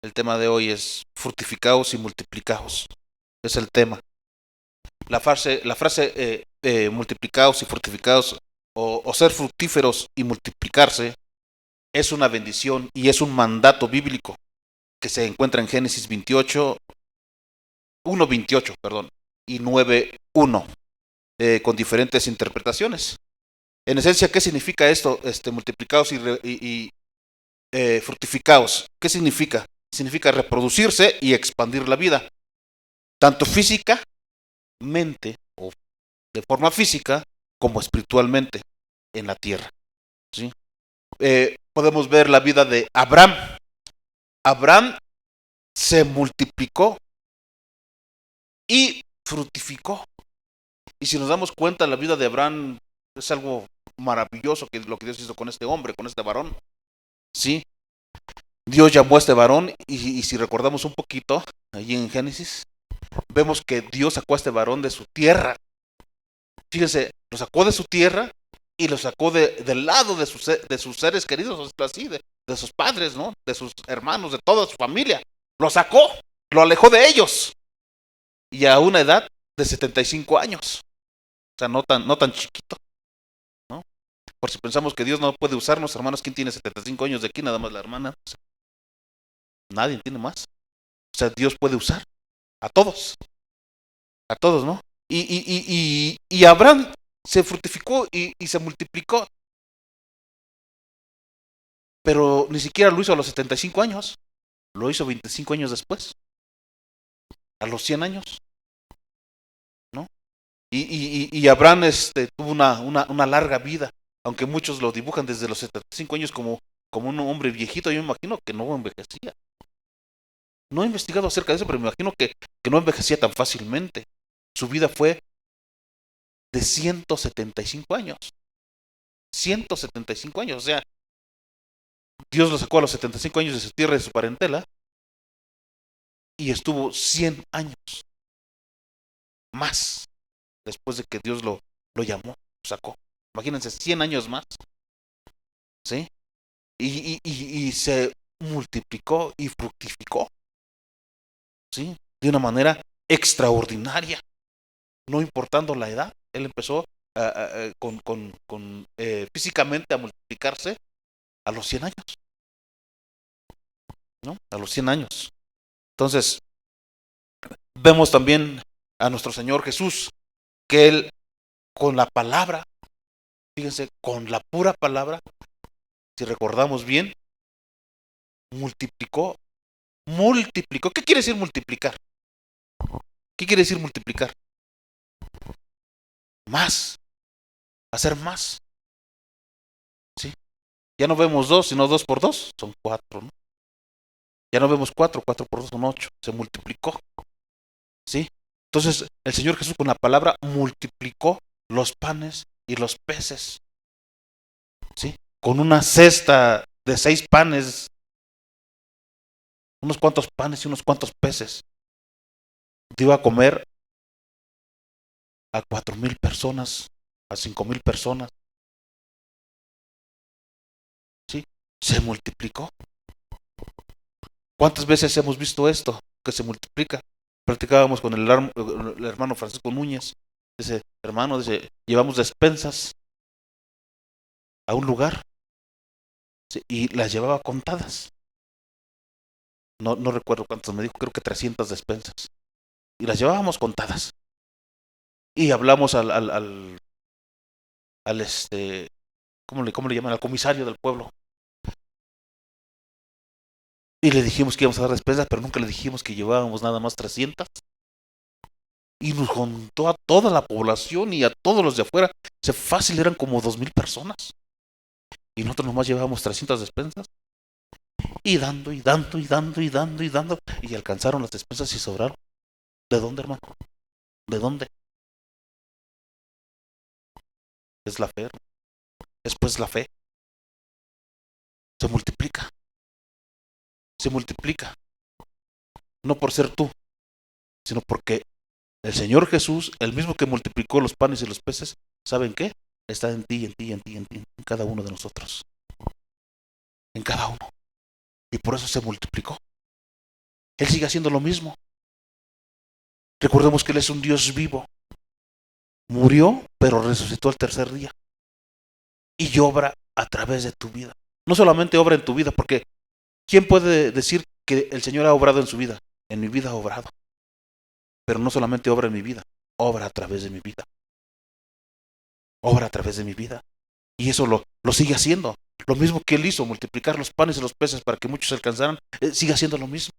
El tema de hoy es fructificaos y multiplicaos. Es el tema. La frase multiplicaos y fructificaos o ser fructíferos y multiplicarse es una bendición y es un mandato bíblico que se encuentra en Génesis 28, 1:28, perdón, y 9:1, con diferentes interpretaciones. En esencia, ¿qué significa esto? Multiplicaos y fructificaos. ¿Qué significa? Significa reproducirse y expandir la vida, tanto físicamente o de forma física como espiritualmente en la tierra. ¿Sí? Podemos ver la vida de Abraham. Abraham se multiplicó y fructificó. Y si nos damos cuenta, la vida de Abraham es algo maravilloso que lo que Dios hizo con este hombre, con este varón. ¿Sí? Dios llamó a este varón y si recordamos un poquito, allí en Génesis, vemos que Dios sacó a este varón de su tierra. Fíjense, lo sacó de su tierra y lo sacó del lado de sus seres queridos, así, de sus padres, ¿no? De sus hermanos, de toda su familia. Lo sacó, lo alejó de ellos. Y a una edad de 75 años. O sea, no tan chiquito, ¿no? Por si pensamos que Dios no puede usarnos, hermanos, ¿quién tiene 75 años de aquí? Nada más la hermana. O sea, nadie tiene más. O sea, Dios puede usar a todos, ¿no? Y Abraham se fructificó y se multiplicó, pero ni siquiera lo hizo a los 75 años, lo hizo 25 años después, a los 100 años, ¿no? Y Abraham tuvo una larga vida, aunque muchos lo dibujan desde los 75 años como un hombre viejito. Yo me imagino que no envejecía. No he investigado acerca de eso, pero me imagino que no envejecía tan fácilmente. Su vida fue de 175 años. 175 años, o sea, Dios lo sacó a los 75 años de su tierra y de su parentela y estuvo 100 años más después de que Dios lo llamó, lo sacó. Imagínense, 100 años más, ¿sí? Y se multiplicó y fructificó, ¿sí? De una manera extraordinaria, no importando la edad. Él empezó físicamente a multiplicarse a los 100 años, ¿no? A los 100 años. Entonces, vemos también a nuestro Señor Jesús, que Él con la palabra, fíjense, con la pura palabra, si recordamos bien, multiplicó, multiplicó. ¿Qué quiere decir multiplicar? ¿Qué quiere decir multiplicar? Más, hacer más, ¿sí? Ya no vemos dos, sino dos por dos, son cuatro, ¿no? Ya no vemos cuatro, cuatro por dos son ocho, se multiplicó, ¿sí? Entonces, el Señor Jesús con la palabra multiplicó los panes y los peces, ¿sí? Con una cesta de 6 panes, unos cuantos panes y unos cuantos peces, dio a comer a 4,000 personas, a 5,000 personas, ¿sí? Se multiplicó. ¿Cuántas veces hemos visto esto? Que se multiplica. Practicábamos con el hermano Francisco Núñez. Dice, hermano, dice, llevamos despensas a un lugar, ¿sí? Y las llevaba contadas. No recuerdo cuántas me dijo, creo que 300 despensas. Y las llevábamos contadas. Y hablamos al ¿cómo le llaman? Al comisario del pueblo. Y le dijimos que íbamos a dar despensas, pero nunca le dijimos que llevábamos nada más 300. Y nos juntó a toda la población y a todos los de afuera. Se fácil eran como 2,000 personas. Y nosotros nomás llevábamos 300 despensas. Y dando, y dando, y dando, y dando, y dando. Y alcanzaron las despensas y sobraron. ¿De dónde, hermano? ¿De dónde? Es la fe. Después la fe. Se multiplica. Se multiplica. No por ser tú, sino porque el Señor Jesús, el mismo que multiplicó los panes y los peces, ¿saben qué? Está en ti, en ti, en ti, en ti, en cada uno de nosotros. En cada uno. Y por eso se multiplicó. Él sigue haciendo lo mismo. Recordemos que Él es un Dios vivo. Murió, pero resucitó al tercer día. Y obra a través de tu vida. No solamente obra en tu vida, porque ¿quién puede decir que el Señor ha obrado en su vida? En mi vida ha obrado. Pero no solamente obra en mi vida, obra a través de mi vida. Obra a través de mi vida. Y eso lo sigue haciendo. Lo mismo que Él hizo, multiplicar los panes y los peces para que muchos alcanzaran, sigue haciendo lo mismo.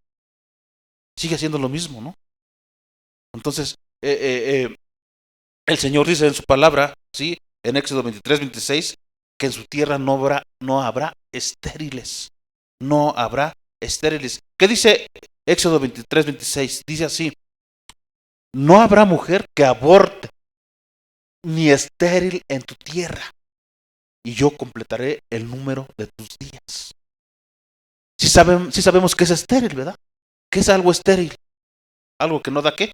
Sigue haciendo lo mismo, ¿no? Entonces, el Señor dice en su palabra, ¿sí? En Éxodo 23-26, que en su tierra no habrá estériles. No habrá estériles. ¿Qué dice Éxodo 23-26? Dice así: no habrá mujer que aborte, ni estéril en tu tierra, y yo completaré el número de tus días. Si sabemos que es estéril, ¿verdad? ¿Qué es algo estéril? Algo que no da ¿qué?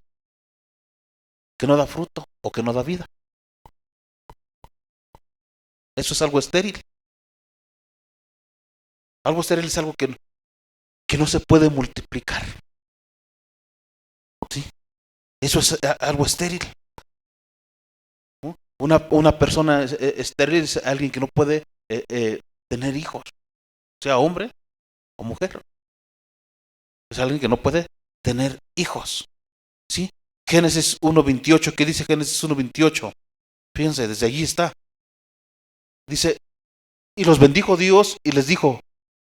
Que no da fruto o que no da vida. Eso es algo estéril. Algo estéril es algo que no se puede multiplicar. ¿Sí? Eso es algo estéril. ¿No? Una persona estéril es alguien que no puede tener hijos, sea hombre o mujer. Es alguien que no puede tener hijos. ¿Sí? Génesis 1:28, ¿qué dice Génesis 1:28? Fíjense, desde allí está. Dice, y los bendijo Dios y les dijo,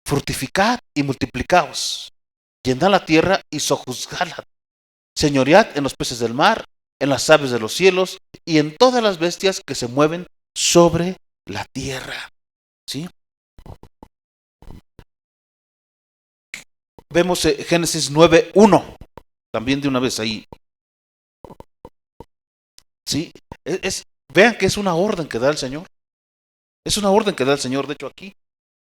fructificad y multiplicaos, llenad la tierra y sojuzgadla, señoread en los peces del mar, en las aves de los cielos y en todas las bestias que se mueven sobre la tierra. ¿Sí? Vemos Génesis 9:1, también de una vez ahí. ¿Sí? Vean que es una orden que da el Señor. Es una orden que da el Señor, de hecho aquí.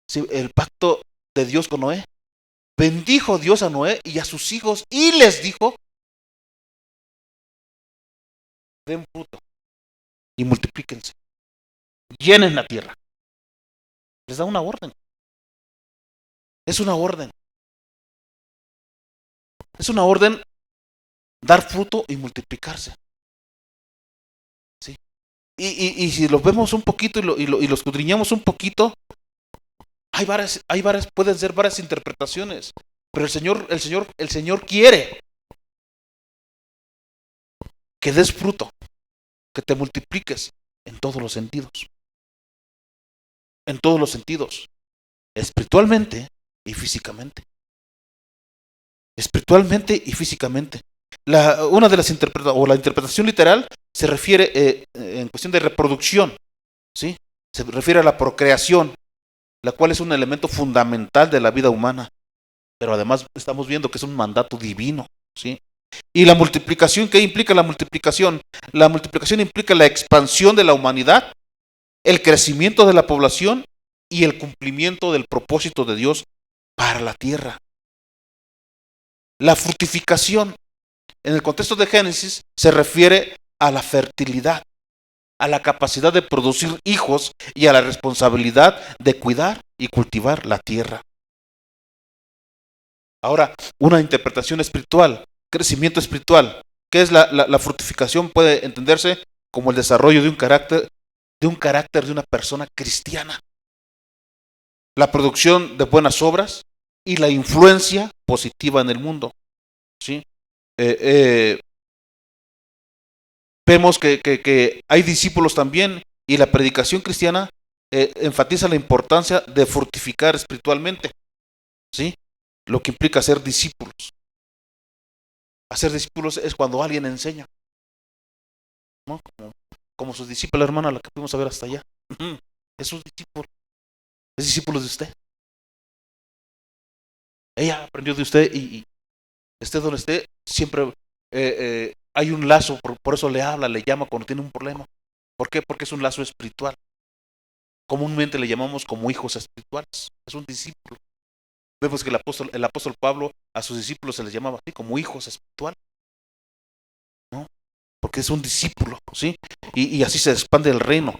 ¿Sí? El pacto de Dios con Noé. Bendijo Dios a Noé y a sus hijos y les dijo, den fruto y multiplíquense, llenen la tierra. Les da una orden. Es una orden. Es una orden dar fruto y multiplicarse. ¿Sí? Y si lo vemos un poquito y lo escudriñamos un poquito, pueden ser varias interpretaciones. Pero el Señor quiere que des fruto, que te multipliques en todos los sentidos. En todos los sentidos. Espiritualmente y físicamente. Espiritualmente y físicamente. Una de las la interpretación literal se refiere en cuestión de reproducción, ¿sí? Se refiere a la procreación, la cual es un elemento fundamental de la vida humana, pero además estamos viendo que es un mandato divino, ¿sí? Y la multiplicación, ¿qué implica la multiplicación? La multiplicación implica la expansión de la humanidad, el crecimiento de la población y el cumplimiento del propósito de Dios para la tierra. La fructificación, en el contexto de Génesis, se refiere a la fertilidad, a la capacidad de producir hijos y a la responsabilidad de cuidar y cultivar la tierra. Ahora, una interpretación espiritual, crecimiento espiritual. ¿Qué es la fructificación? Puede entenderse como el desarrollo de un carácter de una persona cristiana. La producción de buenas obras y la influencia positiva en el mundo. ¿Sí? Vemos que hay discípulos también y la predicación cristiana enfatiza la importancia de fructificar espiritualmente, ¿sí? Lo que implica ser discípulos. Hacer discípulos es cuando alguien enseña, ¿no? Como su discípula hermana, la que fuimos a ver hasta allá. Es su discípulo, es discípulo de usted. Ella aprendió de usted y esté donde esté, siempre hay un lazo, por eso le habla, le llama cuando tiene un problema. ¿Por qué? Porque es un lazo espiritual. Comúnmente le llamamos como hijos espirituales. Es un discípulo. Vemos que el apóstol Pablo a sus discípulos se les llamaba así, como hijos espirituales, ¿no? Porque es un discípulo, ¿sí? Y así se expande el reino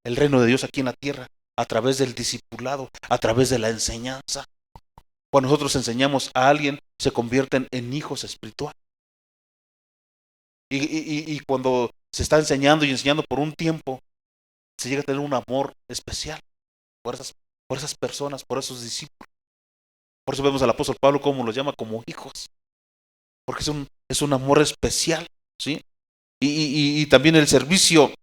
de Dios aquí en la tierra, a través del discipulado, a través de la enseñanza. Cuando nosotros enseñamos a alguien, se convierten en hijos espirituales. Y cuando se está enseñando y enseñando por un tiempo, se llega a tener un amor especial por esas personas, por esos discípulos. Por eso vemos al apóstol Pablo como los llama como hijos, porque es un amor especial, ¿sí? Y también el servicio,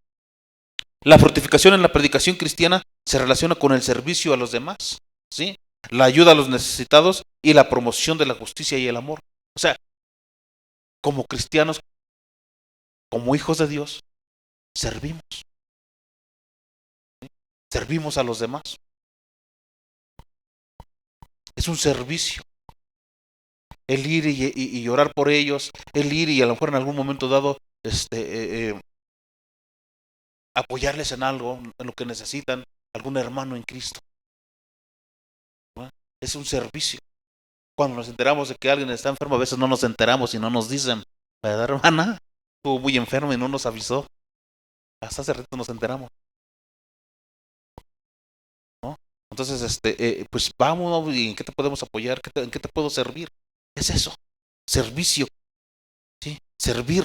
la fortificación en la predicación cristiana se relaciona con el servicio a los demás, ¿sí? La ayuda a los necesitados y la promoción de la justicia y el amor. O sea, como cristianos, como hijos de Dios, servimos, servimos a los demás. Es un servicio. El ir y orar por ellos, el ir y a lo mejor en algún momento dado apoyarles en algo, en lo que necesitan, algún hermano en Cristo, ¿no? Es un servicio. Cuando nos enteramos de que alguien está enfermo, a veces no nos enteramos y no nos dicen, ¿verdad, hermana? Estuvo muy enfermo y no nos avisó. Hasta hace rato nos enteramos, ¿no? Entonces, pues vamos, ¿y en qué te podemos apoyar? ¿En qué te puedo servir? Es eso, servicio, ¿sí? Servir,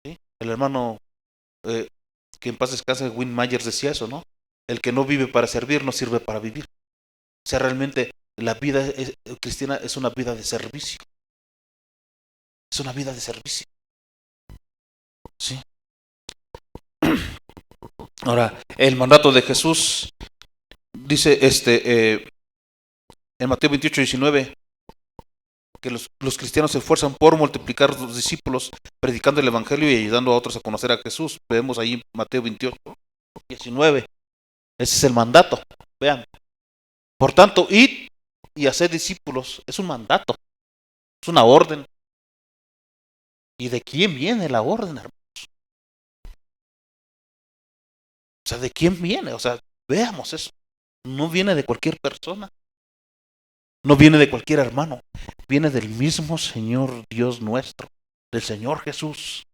¿sí? El hermano que en paz descanse, Win Myers decía eso, ¿no? El que no vive para servir no sirve para vivir. O sea, realmente la vida cristiana es una vida de servicio. Es una vida de servicio. ¿Sí? Ahora, el mandato de Jesús dice en Mateo 28:19 que los cristianos se esfuerzan por multiplicar los discípulos, predicando el evangelio y ayudando a otros a conocer a Jesús. Vemos ahí Mateo 28:19. Ese es el mandato. Vean. Por tanto, id y haced discípulos. Es un mandato. Es una orden. ¿Y de quién viene la orden, hermano? O sea, ¿de quién viene? O sea, veamos eso. No viene de cualquier persona. No viene de cualquier hermano. Viene del mismo Señor Dios nuestro, del Señor Jesús.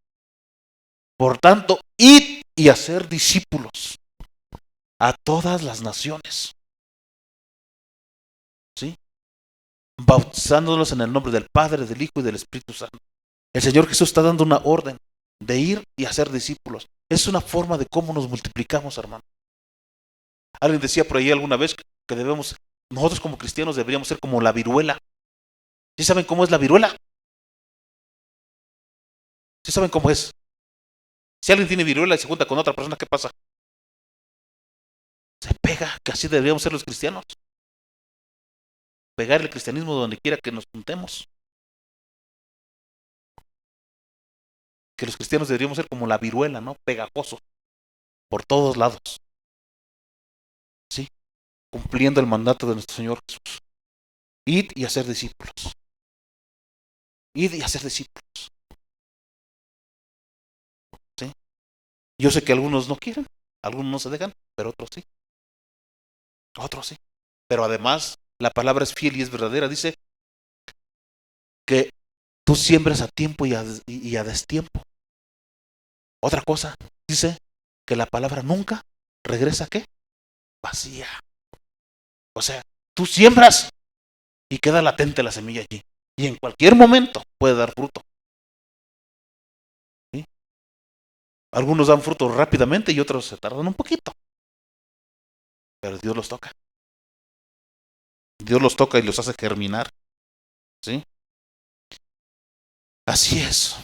Por tanto, id y hacer discípulos a todas las naciones. ¿Sí? Bautizándolos en el nombre del Padre, del Hijo y del Espíritu Santo. El Señor Jesús está dando una orden de ir y hacer discípulos. Es una forma de cómo nos multiplicamos, hermano. Alguien decía por ahí alguna vez que nosotros como cristianos deberíamos ser como la viruela. ¿Sí saben cómo es la viruela? ¿Sí saben cómo es? Si alguien tiene viruela y se junta con otra persona, ¿qué pasa? Se pega, que así deberíamos ser los cristianos. Pegar el cristianismo donde quiera que nos juntemos. Que los cristianos deberíamos ser como la viruela, ¿no? Pegajoso, por todos lados. ¿Sí? Cumpliendo el mandato de nuestro Señor Jesús. Id y hacer discípulos. Id y hacer discípulos. ¿Sí? Yo sé que algunos no quieren, algunos no se dejan, pero otros sí. Otros sí. Pero además, la palabra es fiel y es verdadera. Dice que tú siembras a tiempo y a destiempo. Otra cosa, dice que la palabra nunca regresa, ¿qué? Vacía. O sea, tú siembras y queda latente la semilla allí. Y en cualquier momento puede dar fruto. ¿Sí? Algunos dan fruto rápidamente y otros se tardan un poquito. Pero Dios los toca. Dios los toca y los hace germinar. ¿Sí? Así es.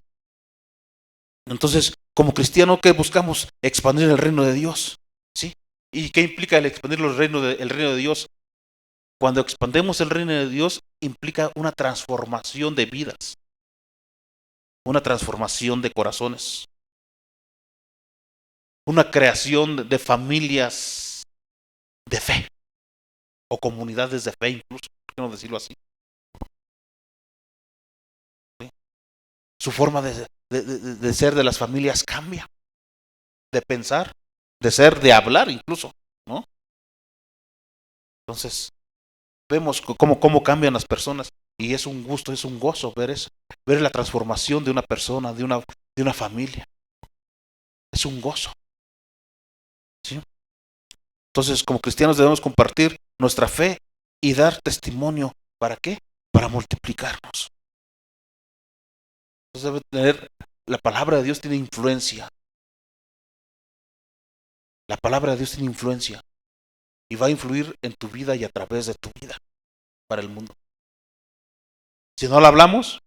Entonces, como cristiano, ¿qué buscamos? Expandir el reino de Dios. ¿Sí? ¿Y qué implica el expandir el reino de Dios? Cuando expandemos el reino de Dios, implica una transformación de vidas, una transformación de corazones, una creación de familias de fe, o comunidades de fe incluso, ¿por qué no decirlo así? ¿Sí? Su forma de ser de las familias cambia, de pensar, de ser, de hablar incluso, ¿no? Entonces, vemos cómo cambian las personas y es un gusto, es un gozo ver eso, ver la transformación de una persona, de una familia. Es un gozo, ¿sí? Entonces, como cristianos debemos compartir nuestra fe y dar testimonio. ¿Para qué? Para multiplicarnos. Entonces debe tener, la palabra de Dios tiene influencia. La palabra de Dios tiene influencia y va a influir en tu vida y a través de tu vida para el mundo. Si no la hablamos,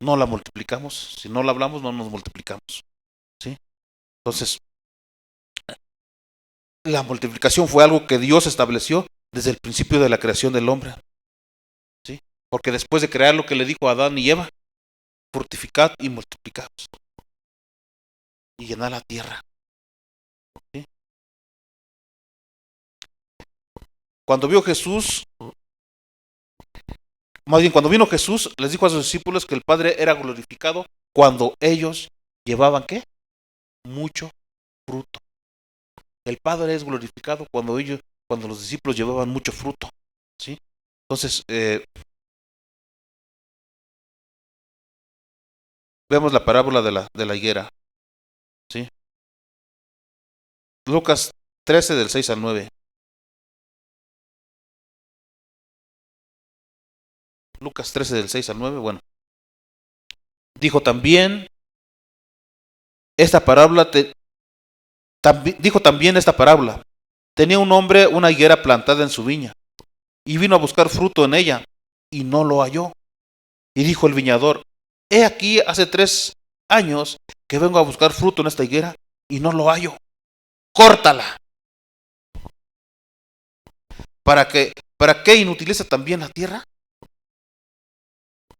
no la multiplicamos. Si no la hablamos, no nos multiplicamos. ¿Sí? Entonces, la multiplicación fue algo que Dios estableció desde el principio de la creación del hombre. ¿Sí? Porque después de crear lo que le dijo a Adán y Eva, fructificad y multiplicaos y llenad la tierra. ¿Sí? Cuando vio Jesús, más bien cuando vino Jesús, les dijo a sus discípulos que el Padre era glorificado cuando ellos llevaban ¿qué? Mucho fruto. El Padre es glorificado cuando los discípulos llevaban mucho fruto. ¿Sí? Entonces, vemos la parábola de la higuera. ¿Sí? Lucas 13 del 6 al 9. Lucas 13 del 6 al 9. Bueno, dijo también esta parábola, dijo también esta parábola. Tenía un hombre una higuera plantada en su viña y vino a buscar fruto en ella y no lo halló. Y dijo el viñador: he aquí hace 3 años que vengo a buscar fruto en esta higuera y no lo hallo. Córtala. ¿Para qué inutiliza también la tierra?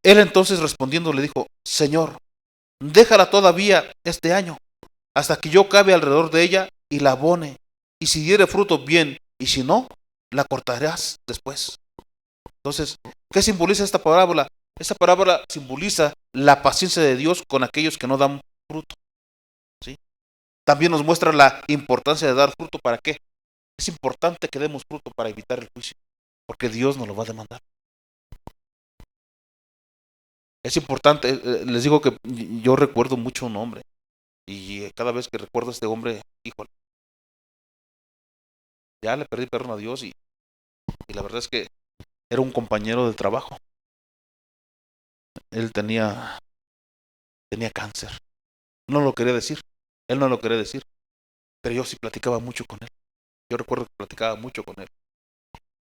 Él entonces respondiendo le dijo: Señor, déjala todavía este año, hasta que yo cabe alrededor de ella y la abone. Y si diere fruto, bien, y si no, la cortarás después. Entonces, ¿qué simboliza esta parábola? Esta parábola simboliza la paciencia de Dios con aquellos que no dan fruto. ¿Sí? También nos muestra la importancia de dar fruto. ¿Para qué? Es importante que demos fruto para evitar el juicio, porque Dios nos lo va a demandar. Es importante, les digo que yo recuerdo mucho un hombre, y cada vez que recuerdo a este hombre, híjole, ya le perdí perdón a Dios, y la verdad es que era un compañero de trabajo. Él tenía cáncer. No lo quería decir, él no lo quería decir, pero yo sí platicaba mucho con él. Yo recuerdo que platicaba mucho con él.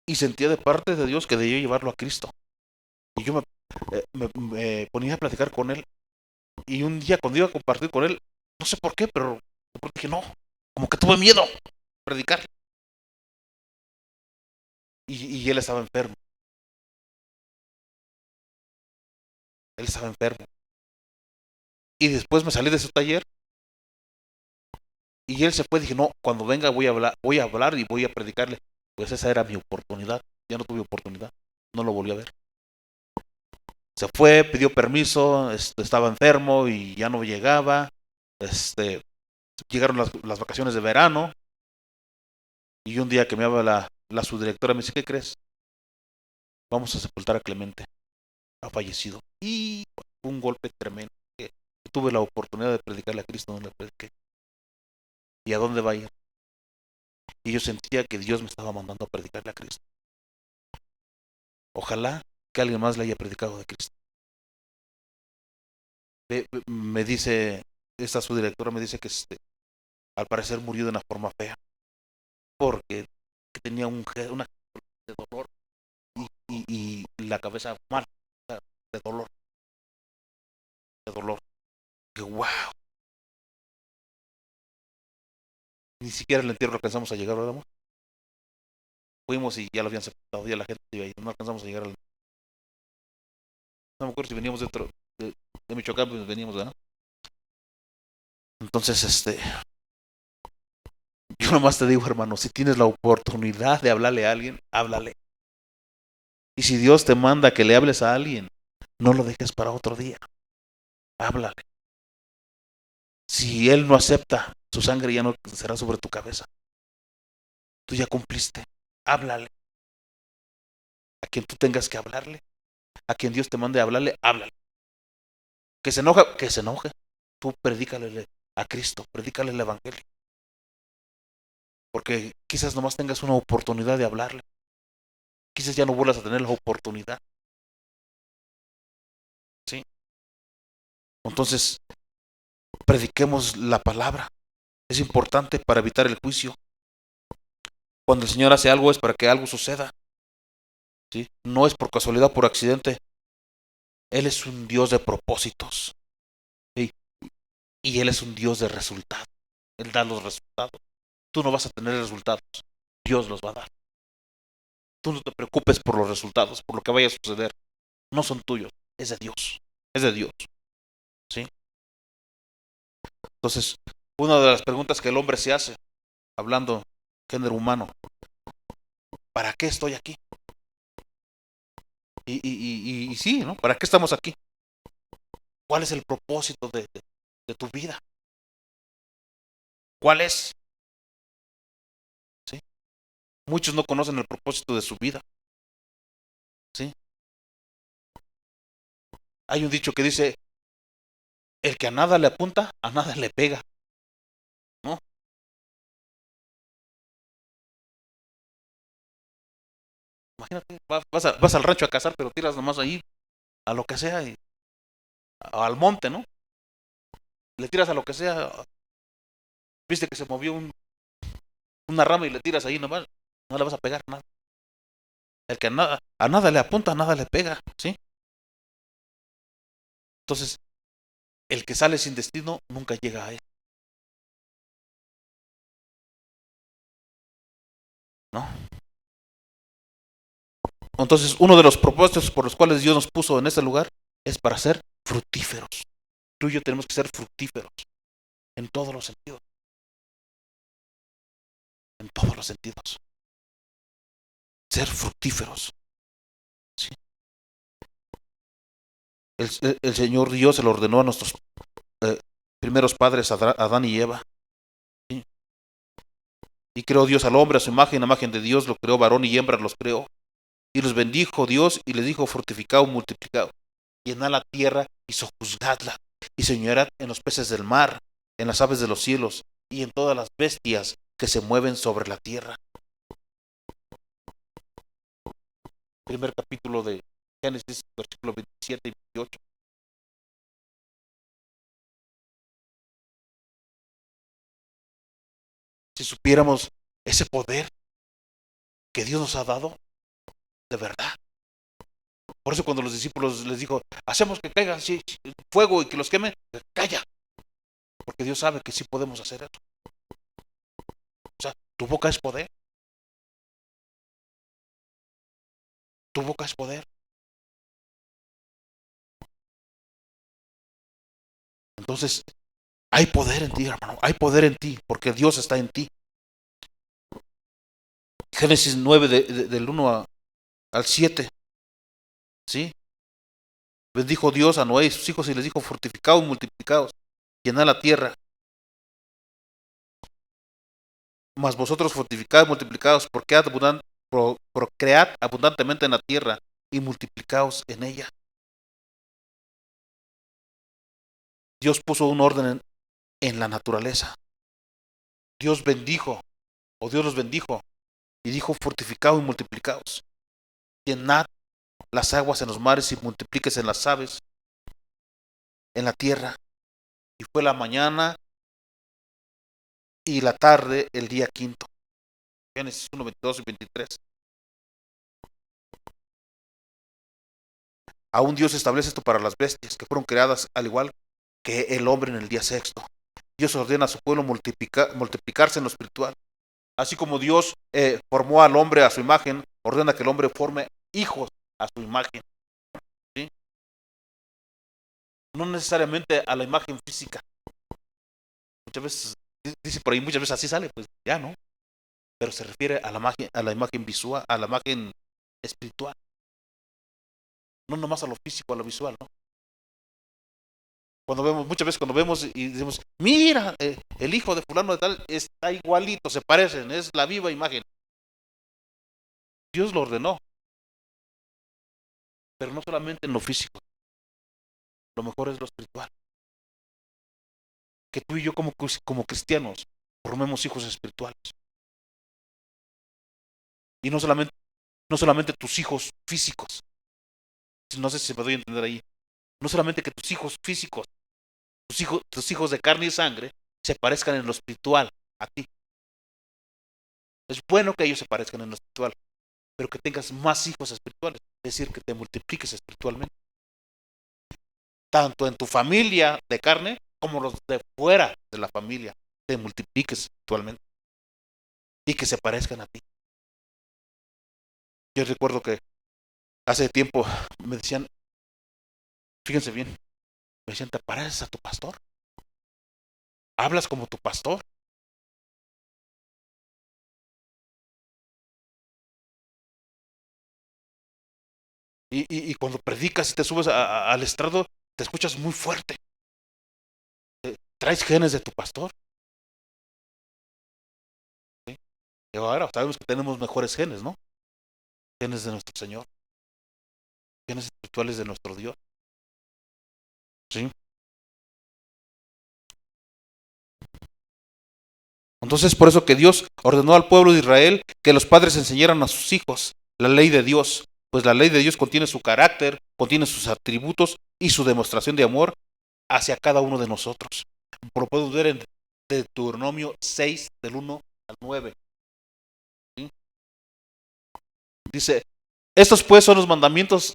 Y sentía de parte de Dios que debía llevarlo a Cristo. Y yo me ponía a platicar con él. Y un día cuando iba a compartir con él, no sé por qué, pero dije no, como que tuve miedo a predicar. Y él estaba enfermo. Él estaba enfermo. Y después me salí de su taller y él se fue. Dije, no, cuando venga voy a hablar y voy a predicarle. Pues esa era mi oportunidad. Ya no tuve oportunidad. No lo volví a ver. Se fue, pidió permiso, estaba enfermo y ya no llegaba. Llegaron las vacaciones de verano y un día que me habla la subdirectora me dice: ¿qué crees? Vamos a sepultar a Clemente. Ha fallecido. Y fue un golpe tremendo. Que tuve la oportunidad de predicarle a Cristo, no le prediqué. ¿Y a dónde va a ir? Y yo sentía que Dios me estaba mandando a predicarle a Cristo. Ojalá que alguien más le haya predicado de Cristo. Me dice, esta subdirectora me dice que al parecer murió de una forma fea, porque tenía una de dolor y la cabeza mal, de dolor, de dolor. Que wow, ni siquiera el entierro alcanzamos a llegar, ¿verdad? Fuimos y ya lo habían sepultado, ya la gente iba ahí, no alcanzamos a llegar al... No me acuerdo si veníamos de Michoacán, pues veníamos, ¿verdad? Entonces, yo nomás te digo, hermano, si tienes la oportunidad de hablarle a alguien, háblale. Y si Dios te manda que le hables a alguien, no lo dejes para otro día. Háblale. Si Él no acepta, su sangre ya no será sobre tu cabeza. Tú ya cumpliste. Háblale. A quien tú tengas que hablarle, a quien Dios te mande a hablarle, háblale. Que se enoja, que se enoje. Tú predícale a Cristo, predícale el Evangelio. porque quizás nomás tengas una oportunidad de hablarle, quizás ya no vuelvas a tener la oportunidad, ¿sí? Entonces, prediquemos la palabra, es importante para evitar el juicio. Cuando el Señor hace algo es para que algo suceda, ¿sí? No es por casualidad, por accidente. Él es un Dios de propósitos, ¿sí? Y Él es un Dios de resultados. Él da los resultados. Tú no vas a tener resultados, Dios los va a dar. Tú no te preocupes por los resultados, por lo que vaya a suceder. No son tuyos, es de Dios. Es de Dios, ¿sí? Entonces, una de las preguntas que el hombre se hace, hablando género humano, ¿para qué estoy aquí? Y sí, ¿no? ¿Para qué estamos aquí? ¿Cuál es el propósito de tu vida? ¿Cuál es? ¿Sí? Muchos no conocen el propósito de su vida, ¿sí? Hay un dicho que dice, el que a nada le apunta, a nada le pega, ¿no? Imagínate, vas al rancho a cazar, pero tiras nomás ahí a lo que sea, al monte, ¿no? Le tiras a lo que sea, viste que se movió una rama y le tiras ahí nomás, no le vas a pegar nada. El que a nada le apunta, a nada le pega, ¿sí? Entonces, el que sale sin destino nunca llega a él, ¿no? Entonces, uno de los propósitos por los cuales Dios nos puso en este lugar es para ser fructíferos. Tú y yo tenemos que ser fructíferos en todos los sentidos, en todos los sentidos. Ser fructíferos, ¿sí? El Señor Dios se lo ordenó a nuestros eh, primeros padres, Adán y Eva, ¿sí? Y creó Dios al hombre a su imagen de Dios lo creó, varón y hembra los creó. Y los bendijo Dios y les dijo, fortificado, multiplicado, llenad la tierra y sojuzgadla, y señorad en los peces del mar, en las aves de los cielos, y en todas las bestias que se mueven sobre la tierra. Primer capítulo de Génesis, versículo 27 y 28. Si supiéramos ese poder que Dios nos ha dado, de verdad. Por eso cuando los discípulos les dijo, hacemos que caiga así, fuego y que los queme, calla, porque Dios sabe que sí podemos hacer eso. O sea, tu boca es poder, tu boca es poder. Entonces, hay poder en ti, hermano, hay poder en ti, porque Dios está en ti. Génesis 9, del 1 al 7, ¿sí? Bendijo Dios a Noé y sus hijos y les dijo, fortificados, multiplicados, llenad la tierra. Mas vosotros fortificados, multiplicados, procread abundantemente en la tierra y multiplicaos en ella. Dios puso un orden en la naturaleza. Dios bendijo, o Dios los bendijo, y dijo, fortificados y multiplicaos. Llenad las aguas en los mares y multiplíquese en las aves en la tierra. Y fue la mañana y la tarde el día quinto. Génesis 1, 22 y 23. Aún Dios establece esto para las bestias que fueron creadas al igual que el hombre en el día sexto. Dios ordena a su pueblo multiplicarse en lo espiritual. Así como Dios formó al hombre a su imagen, ordena que el hombre forme hijos a su imagen, ¿sí? No necesariamente a la imagen física. Muchas veces, dice por ahí, muchas veces así sale, pues ya no. Pero se refiere a la imagen visual, a la imagen espiritual. No nomás a lo físico, a lo visual, ¿no? Cuando vemos, muchas veces cuando vemos y decimos, mira, el hijo de fulano de tal está igualito, se parecen, es la viva imagen. Dios lo ordenó, pero no solamente en lo físico, lo mejor es lo espiritual. Que tú y yo como cristianos formemos hijos espirituales. Y no solamente tus hijos físicos, no sé si se me doy a entender ahí, no solamente que tus hijos físicos, tus hijos de carne y sangre, se parezcan en lo espiritual a ti. Es bueno que ellos se parezcan en lo espiritual, pero que tengas más hijos espirituales, es decir, que te multipliques espiritualmente, tanto en tu familia de carne como los de fuera de la familia, te multipliques espiritualmente y que se parezcan a ti. Yo recuerdo que hace tiempo me decían, fíjense bien, me decían, ¿te pareces a tu pastor? ¿Hablas como tu pastor? Y cuando predicas y te subes al estrado, te escuchas muy fuerte. ¿Traes genes de tu pastor? ¿Sí? Y ahora sabemos que tenemos mejores genes, ¿no? Genes de nuestro Señor, genes espirituales de nuestro Dios. ¿Sí? Entonces, por eso que Dios ordenó al pueblo de Israel que los padres enseñaran a sus hijos la ley de Dios, pues la ley de Dios contiene su carácter, contiene sus atributos y su demostración de amor hacia cada uno de nosotros. Lo puedo ver en Deuteronomio 6, del 1 al 9. ¿Sí? Dice, estos pues son los mandamientos,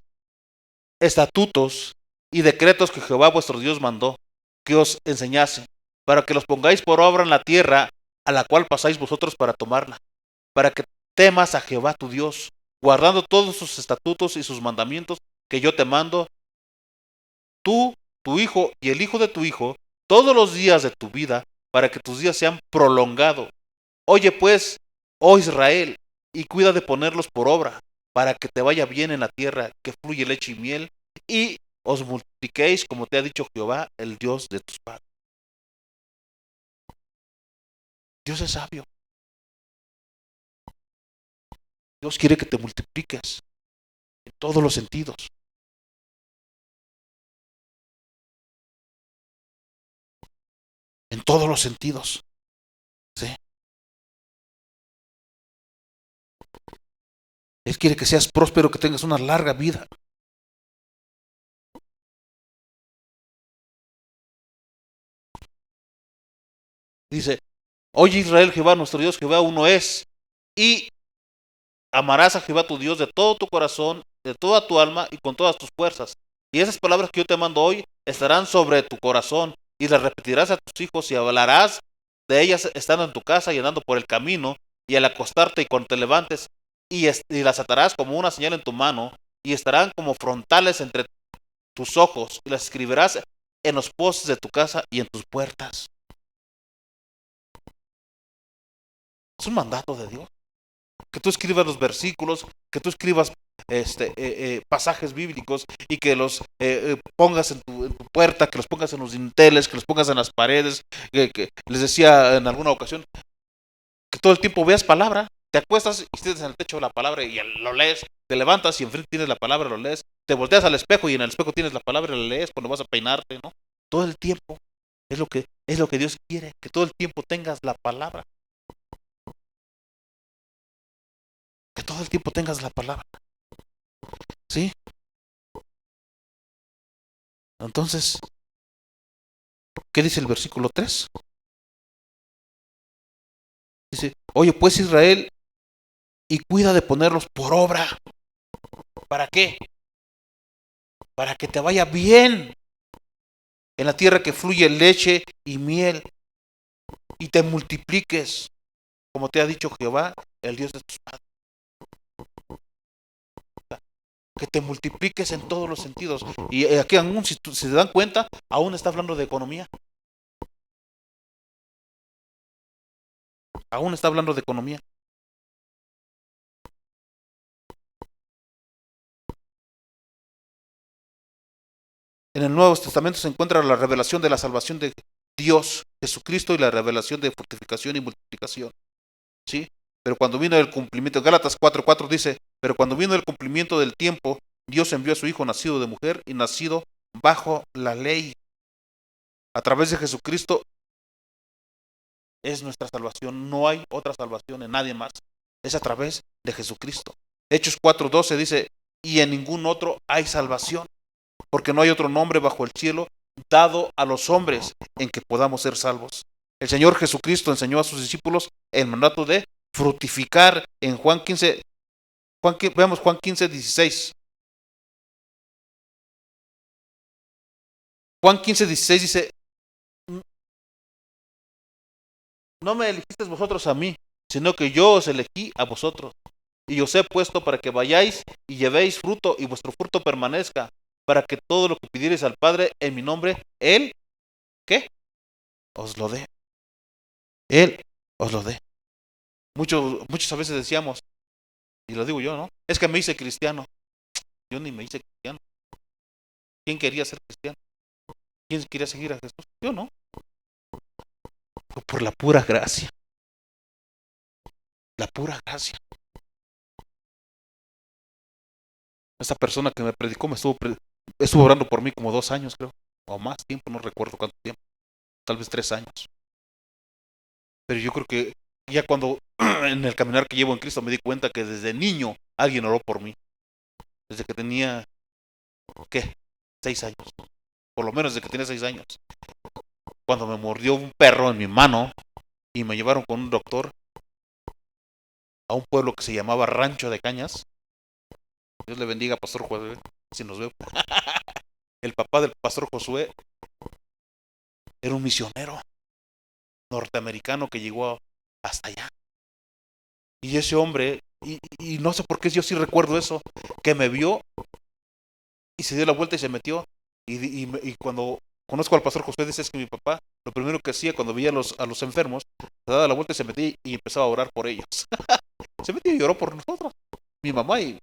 estatutos y decretos que Jehová vuestro Dios mandó que os enseñase, para que los pongáis por obra en la tierra a la cual pasáis vosotros para tomarla, para que temas a Jehová tu Dios, guardando todos sus estatutos y sus mandamientos que yo te mando, tú, tu hijo y el hijo de tu hijo, todos los días de tu vida, para que tus días sean prolongados. Oye pues, oh Israel, y cuida de ponerlos por obra, para que te vaya bien en la tierra que fluye leche y miel, y os multipliquéis como te ha dicho Jehová, el Dios de tus padres. Dios es sabio. Dios quiere que te multipliques en todos los sentidos. En todos los sentidos. ¿Sí? Él quiere que seas próspero, que tengas una larga vida. Dice, oye Israel, Jehová nuestro Dios, Jehová uno es. Y amarás a Jehová tu Dios de todo tu corazón, de toda tu alma y con todas tus fuerzas. Y esas palabras que yo te mando hoy estarán sobre tu corazón y las repetirás a tus hijos y hablarás de ellas estando en tu casa y andando por el camino y al acostarte y cuando te levantes y las atarás como una señal en tu mano y estarán como frontales entre tus ojos y las escribirás en los postes de tu casa y en tus puertas. Es un mandato de Dios. Que tú escribas los versículos, que tú escribas pasajes bíblicos y que los pongas en tu puerta, que los pongas en los dinteles, que los pongas en las paredes, que les decía en alguna ocasión, que todo el tiempo veas palabra, te acuestas y tienes en el techo la palabra y lo lees, te levantas y enfrente tienes la palabra, lo lees, te volteas al espejo y en el espejo tienes la palabra y la lees cuando vas a peinarte, ¿no? Todo el tiempo es lo que Dios quiere, que todo el tiempo tengas la palabra, que todo el tiempo tengas la palabra, ¿sí? Entonces, ¿qué dice el versículo 3? Dice, oye pues Israel, y cuida de ponerlos por obra. ¿Para qué? Para que te vaya bien en la tierra que fluye leche y miel y te multipliques, como te ha dicho Jehová, el Dios de tus padres. Que te multipliques en todos los sentidos. Y aquí aún, si se dan cuenta, aún está hablando de economía. Aún está hablando de economía. En el Nuevo Testamento se encuentra la revelación de la salvación de Dios, Jesucristo, y la revelación de fortificación y multiplicación. ¿Sí? Pero cuando vino el cumplimiento, Gálatas 4:4 dice, pero cuando vino el cumplimiento del tiempo, Dios envió a su Hijo nacido de mujer y nacido bajo la ley. A través de Jesucristo es nuestra salvación. No hay otra salvación en nadie más. Es a través de Jesucristo. Hechos 4:12 dice, y en ningún otro hay salvación, porque no hay otro nombre bajo el cielo dado a los hombres en que podamos ser salvos. El Señor Jesucristo enseñó a sus discípulos el mandato de fructificar en Juan 15, veamos Juan 15:16. Juan 15:16 dice, no me elegisteis vosotros a mí, sino que yo os elegí a vosotros, y os he puesto para que vayáis y llevéis fruto, y vuestro fruto permanezca, para que todo lo que pidiereis al Padre en mi nombre, Él, ¿qué? Os lo dé. Él os lo dé. Muchas veces decíamos, y lo digo yo, ¿no? Es que me hice cristiano. Yo ni me hice cristiano. ¿Quién quería ser cristiano? ¿Quién quería seguir a Jesús? Yo no. Fue por la pura gracia. La pura gracia. Esa persona que me predicó estuvo orando por mí como 2 años, creo. O más tiempo, no recuerdo cuánto tiempo. Tal vez 3 años. Pero yo creo que ya cuando en el caminar que llevo en Cristo me di cuenta que desde niño alguien oró por mí. Desde que tenía, ¿qué? 6 años. Por lo menos desde que tenía 6 años. Cuando me mordió un perro en mi mano y me llevaron con un doctor a un pueblo que se llamaba Rancho de Cañas. Dios le bendiga, Pastor Josué, si nos veo. El papá del Pastor Josué era un misionero norteamericano que llegó hasta allá. Y ese hombre, y no sé por qué, yo sí recuerdo eso, que me vio y se dio la vuelta y se metió. Y cuando conozco al Pastor Josué, dice es que mi papá, lo primero que hacía cuando veía a los enfermos, se daba la vuelta y se metía y empezaba a orar por ellos. Se metió y oró por nosotros, mi mamá y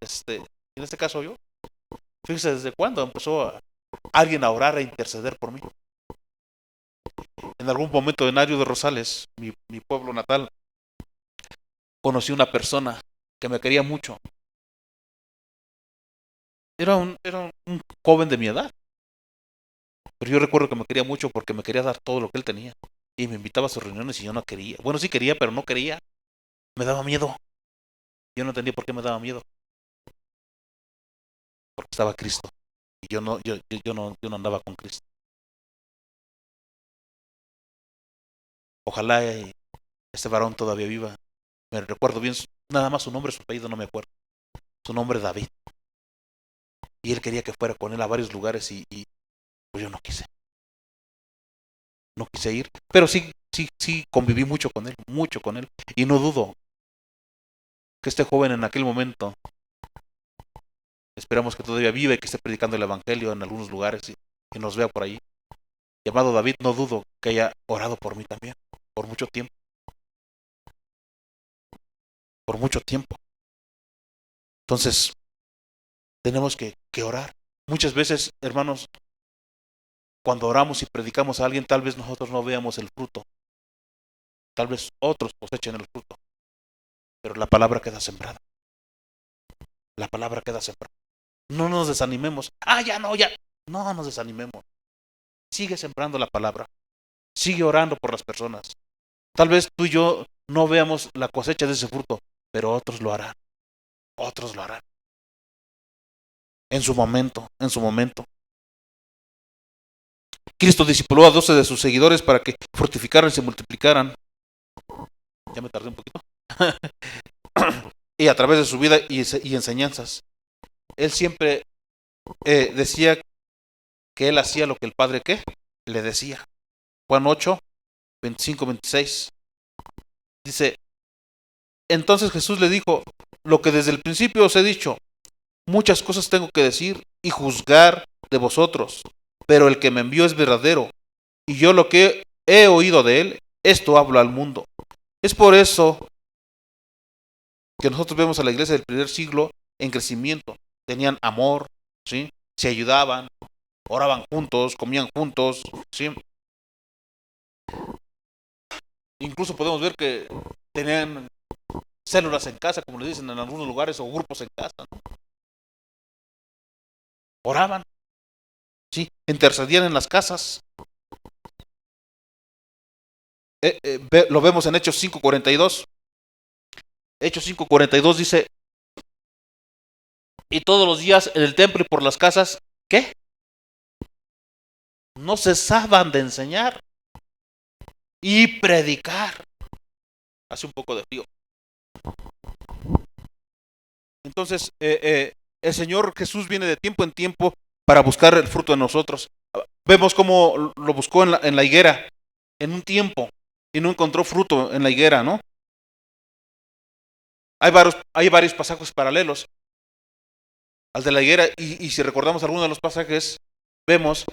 en este caso yo. Fíjese desde cuándo empezó alguien a orar e interceder por mí. En algún momento en Ario de Rosales, mi pueblo natal, conocí una persona que me quería mucho. Era un joven de mi edad, pero yo recuerdo que me quería mucho porque me quería dar todo lo que él tenía. Y me invitaba a sus reuniones y yo no quería. Bueno, sí quería, pero no quería. Me daba miedo. Yo no entendía por qué me daba miedo. Porque estaba Cristo. Y yo no andaba con Cristo. Ojalá este varón todavía viva. Me recuerdo bien, nada más su nombre, su apellido no me acuerdo. Su nombre es David. Y él quería que fuera con él a varios lugares y pues yo no quise. No quise ir. Pero sí conviví mucho con él. Y no dudo que este joven en aquel momento, esperamos que todavía vive y que esté predicando el Evangelio en algunos lugares y nos vea por ahí. Llamado David, no dudo que haya orado por mí también. Por mucho tiempo. Por mucho tiempo. Entonces, tenemos que orar. Muchas veces, hermanos, cuando oramos y predicamos a alguien, tal vez nosotros no veamos el fruto. Tal vez otros cosechen el fruto. Pero la palabra queda sembrada. La palabra queda sembrada. No nos desanimemos. Ya no, ya. No nos desanimemos. Sigue sembrando la palabra. Sigue orando por las personas. Tal vez tú y yo no veamos la cosecha de ese fruto, pero otros lo harán. Otros lo harán. En su momento, en su momento. Cristo discipuló a 12 de sus seguidores para que fructificaran y se multiplicaran. Ya me tardé un poquito. Y a través de su vida y enseñanzas. Él siempre decía que él hacía lo que el Padre ¿qué? Le decía. Juan 8, 25, 26. Dice, entonces Jesús le dijo, lo que desde el principio os he dicho, muchas cosas tengo que decir y juzgar de vosotros, pero el que me envió es verdadero, y yo lo que he oído de él, esto hablo al mundo. Es por eso que nosotros vemos a la iglesia del primer siglo en crecimiento. Tenían amor, ¿sí? Se ayudaban, oraban juntos, comían juntos, ¿sí? Incluso podemos ver que tenían células en casa, como le dicen en algunos lugares, o grupos en casa, ¿no? Oraban, ¿sí? Intercedían en las casas. Lo vemos en Hechos 5:42. Hechos 5:42 dice, y todos los días en el templo y por las casas, ¿qué? No cesaban de enseñar y predicar. Hace un poco de frío. Entonces, el Señor Jesús viene de tiempo en tiempo para buscar el fruto en nosotros. Vemos cómo lo buscó en la higuera, en un tiempo, y no encontró fruto en la higuera, ¿no? Hay varios pasajes paralelos al de la higuera, y si recordamos alguno de los pasajes, vemos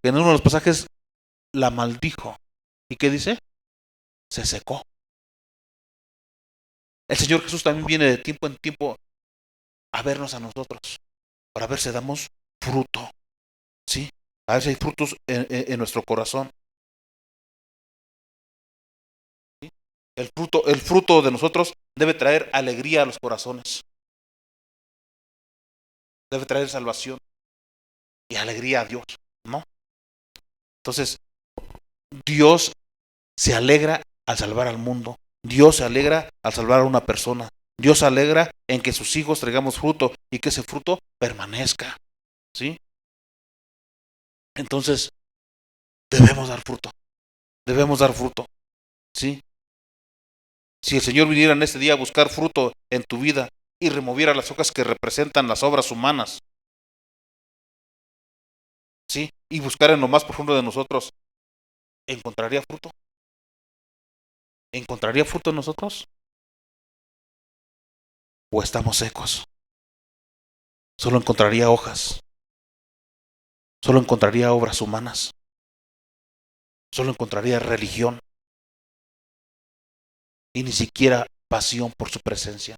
que en uno de los pasajes la maldijo. ¿Y qué dice? Se secó. El Señor Jesús también viene de tiempo en tiempo a vernos a nosotros, para ver si damos fruto, ¿sí? A ver si hay frutos en nuestro corazón. ¿Sí? El fruto de nosotros debe traer alegría a los corazones, debe traer salvación y alegría a Dios, ¿no? Entonces, Dios se alegra al salvar al mundo. Dios se alegra al salvar a una persona. Dios se alegra en que sus hijos traigamos fruto y que ese fruto permanezca, ¿sí? Entonces, debemos dar fruto. Debemos dar fruto, ¿sí? Si el Señor viniera en este día a buscar fruto en tu vida y removiera las hojas que representan las obras humanas, ¿sí? Y buscar en lo más profundo de nosotros, ¿encontraría fruto? ¿Encontraría fruto en nosotros? ¿O estamos secos? Solo encontraría hojas, solo encontraría obras humanas, solo encontraría religión y ni siquiera pasión por su presencia,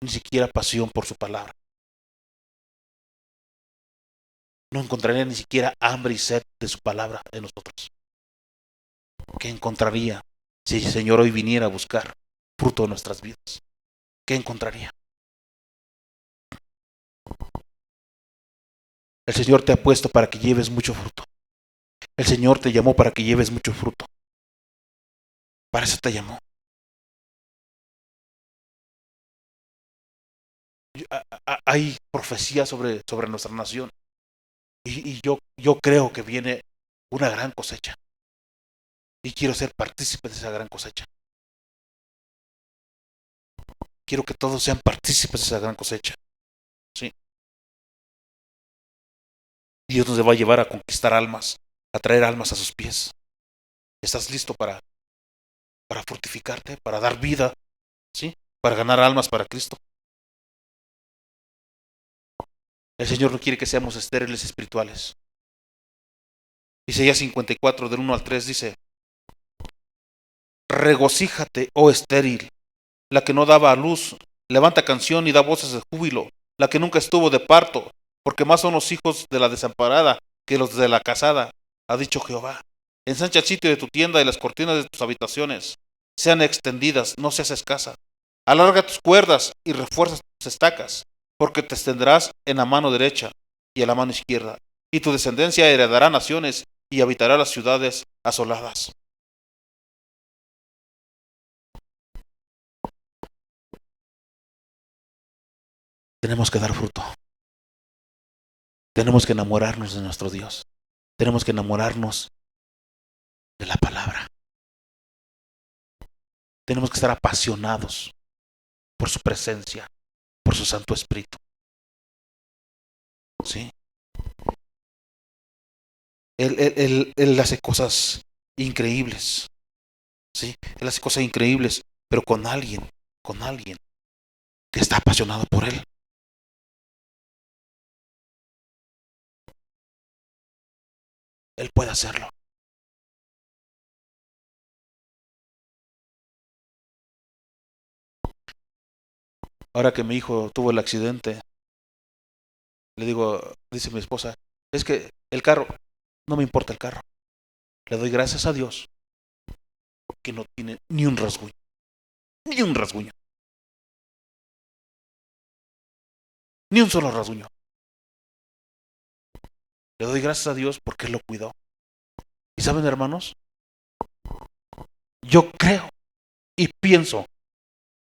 ni siquiera pasión por su palabra. No encontraría ni siquiera hambre y sed de su palabra en nosotros. ¿Qué encontraría si el Señor hoy viniera a buscar fruto de nuestras vidas? ¿Qué encontraría? El Señor te ha puesto para que lleves mucho fruto. El Señor te llamó para que lleves mucho fruto. Para eso te llamó. Hay profecía sobre nuestra nación y yo creo que viene una gran cosecha y quiero ser partícipe de esa gran cosecha. Quiero que todos sean partícipes de esa gran cosecha. ¿Sí? Dios nos va a llevar a conquistar almas, a traer almas a sus pies. ¿Estás listo para fortificarte, para dar vida, ¿sí? Para ganar almas para Cristo? El Señor no quiere que seamos estériles espirituales. Isaías 54, del 1 al 3 dice, regocíjate, oh estéril, la que no daba a luz, levanta canción y da voces de júbilo, la que nunca estuvo de parto, porque más son los hijos de la desamparada que los de la casada, ha dicho Jehová. Ensancha el sitio de tu tienda y las cortinas de tus habitaciones sean extendidas, no seas escasa. Alarga tus cuerdas y refuerza tus estacas, porque te extenderás en la mano derecha y en la mano izquierda, y tu descendencia heredará naciones y habitará las ciudades asoladas. Tenemos que dar fruto. Tenemos que enamorarnos de nuestro Dios. Tenemos que enamorarnos de la palabra. Tenemos que estar apasionados por su presencia, por su Santo Espíritu. ¿Sí? Él hace cosas increíbles. ¿Sí? Él hace cosas increíbles, pero con alguien que está apasionado por Él. Él puede hacerlo. Ahora que mi hijo tuvo el accidente, le digo, dice mi esposa, es que el carro, no me importa el carro. Le doy gracias a Dios que no tiene ni un rasguño, ni un rasguño, ni un solo rasguño. Le doy gracias a Dios porque Él lo cuidó. Y saben, hermanos, yo creo y pienso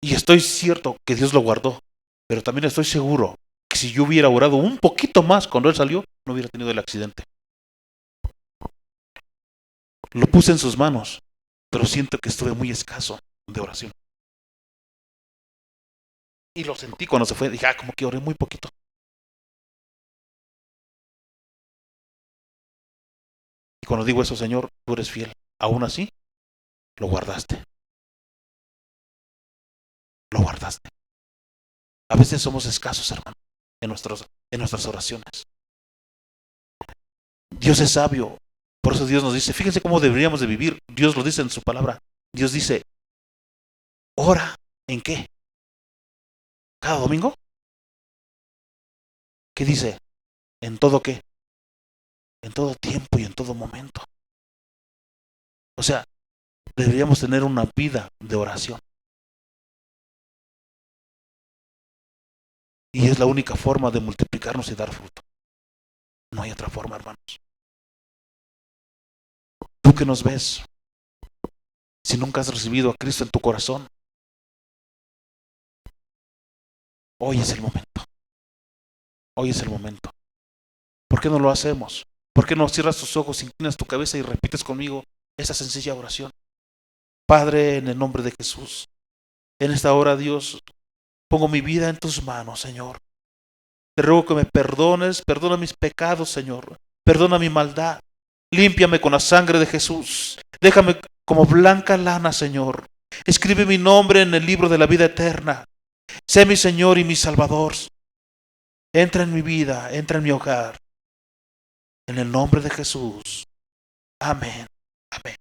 Y estoy cierto que Dios lo guardó, pero también estoy seguro que si yo hubiera orado un poquito más cuando él salió, no hubiera tenido el accidente. Lo puse en sus manos, pero siento que estuve muy escaso de oración. Y lo sentí cuando se fue, dije, como que oré muy poquito. Y cuando digo eso, Señor, tú eres fiel. Aún así, lo guardaste. Lo guardaste. A veces somos escasos, hermano, en nuestras oraciones. Dios es sabio. Por eso Dios nos dice, fíjense cómo deberíamos de vivir. Dios lo dice en su palabra. Dios dice, ora, ¿en qué? ¿Cada domingo? ¿Qué dice? ¿En todo qué? En todo tiempo y en todo momento. O sea, deberíamos tener una vida de oración. Y es la única forma de multiplicarnos y dar fruto. No hay otra forma, hermanos. Tú que nos ves, si nunca has recibido a Cristo en tu corazón, hoy es el momento. Hoy es el momento. ¿Por qué no lo hacemos? ¿Por qué no cierras tus ojos, inclinas tu cabeza y repites conmigo esa sencilla oración? Padre, en el nombre de Jesús, en esta hora, Dios, pongo mi vida en tus manos, Señor. Te ruego que me perdones, perdona mis pecados, Señor. Perdona mi maldad. Límpiame con la sangre de Jesús. Déjame como blanca lana, Señor. Escribe mi nombre en el libro de la vida eterna. Sé mi Señor y mi Salvador. Entra en mi vida, entra en mi hogar. En el nombre de Jesús. Amén. Amén.